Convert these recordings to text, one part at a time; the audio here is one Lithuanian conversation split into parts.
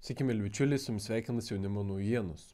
Sveiki, mėly bičiuliai, su jums sveikinas jaunimo naujienos.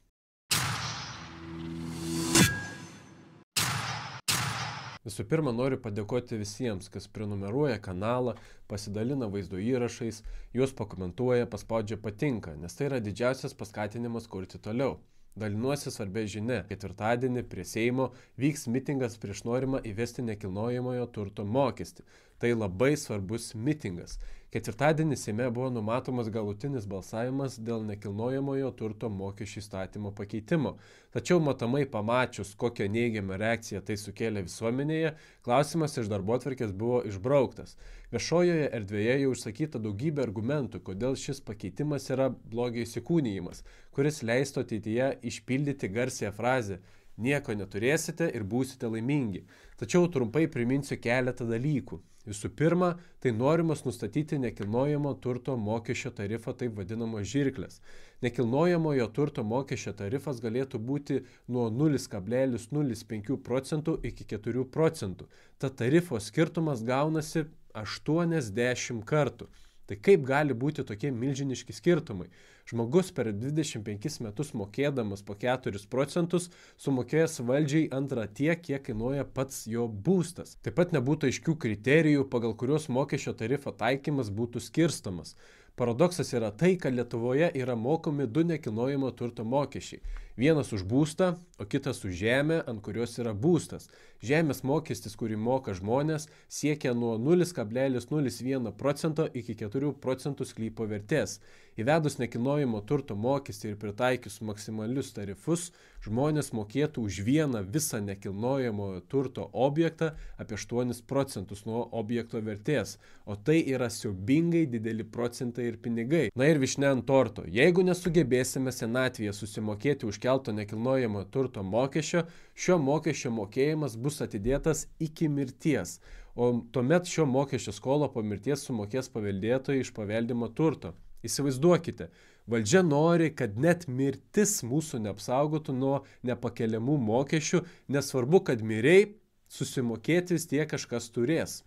Visų pirma, noriu padėkoti visiems, kas prenumeruoja kanalą, pasidalina vaizdo įrašais, juos pakomentuoja, paspaudžia patinka, nes tai yra didžiausias paskatinimas kurti toliau. Dalinuosi svarbia žinia. Ketvirtadienį prie Seimo vyks mitingas prieš norimą įvesti nekilnojamojo turto mokestį. Tai labai svarbus mitingas. Ketvirtadienį Seime buvo numatomas galutinis balsavimas dėl nekilnojamojo turto mokesčių įstatymo pakeitimo. Tačiau matomai pamačius, kokią neigiamą reakciją tai sukėlė visuomenėje, klausimas iš darbotvarkės buvo išbrauktas. Viešojoje erdvėje jau išsakyta daugybė argumentų, kodėl šis pakeitimas yra blogio įsikūnijimas, kuris leistų ateityje išpildyti garsiąją frazę "nieko neturėsite ir būsite laimingi". Tačiau trumpai priminsiu keletą dalykų. Visų pirma, tai norimas nustatyti nekilnojamo turto mokesčio tarifą, taip vadinamos žirklės. Nekilnojamojo turto mokesčio tarifas galėtų būti nuo 0,05 procentų iki 4 procentų. Ta tarifo skirtumas gaunasi 80 kartų. Tai kaip gali būti tokie milžiniški skirtumai? Žmogus per 25 metus mokėdamas po 4 procentus sumokėjęs valdžiai antrą tiek, kiek kainuoja pats jo būstas. Taip pat nebūtų aiškių kriterijų, pagal kurios mokesčio tarifo taikymas būtų skirstomas. Paradoksas yra tai, kad Lietuvoje yra mokomi du nekilnojamo turto mokesčiai. Vienas už būstą, o kitas už žemę, ant kurios yra būstas. Žemės mokestis, kurį moka žmonės, siekia nuo 0,01 procento iki 4 procentų sklypo vertės. Įvedus nekilnojamo turto mokestį ir pritaikius maksimalius tarifus, žmonės mokėtų už vieną visą nekilnojamo turto objektą apie 8 procentus nuo objekto vertės, o tai yra siaubingai dideli procentai ir pinigai. Na ir vyšnia ant torto. Jeigu nesugebėsime senatvėje susimokėti užkelto nekilnojamo turto mokesčio, šio mokesčio mokėjimas bus atidėtas iki mirties, o tuomet šio mokesčio skolą po mirties sumokės paveldėtojai iš paveldimo turto. Įsivaizduokite, valdžia nori, kad net mirtis mūsų neapsaugotų nuo nepakeliamų mokesčių, nesvarbu, kad miriai susimokėti vis tiek kažkas turės.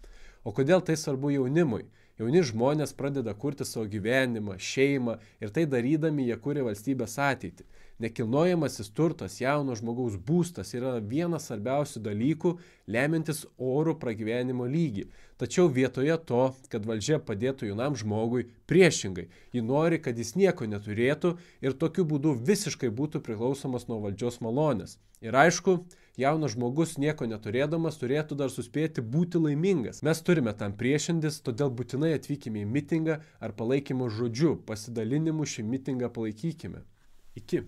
O kodėl tai svarbu jaunimui? Jauni žmonės pradeda kurti savo gyvenimą, šeimą ir tai darydami jie kuria valstybės ateitį. Nekilnojamasis turtas, jauno žmogaus būstas yra vienas svarbiausių dalykų, lemiantis orų pragyvenimo lygį. Tačiau vietoje to, kad valdžia padėtų jaunam žmogui, priešingai, ji nori, kad jis nieko neturėtų ir tokiu būdu visiškai būtų priklausomas nuo valdžios malonės. Ir aišku, jaunas žmogus nieko neturėdamas turėtų dar suspėti būti laimingas. Mes turime tam priešintis, todėl būtinai atvykime į mitingą ar palaikymo žodžiu, pasidalinimu šį mitingą palaikykime. Iki.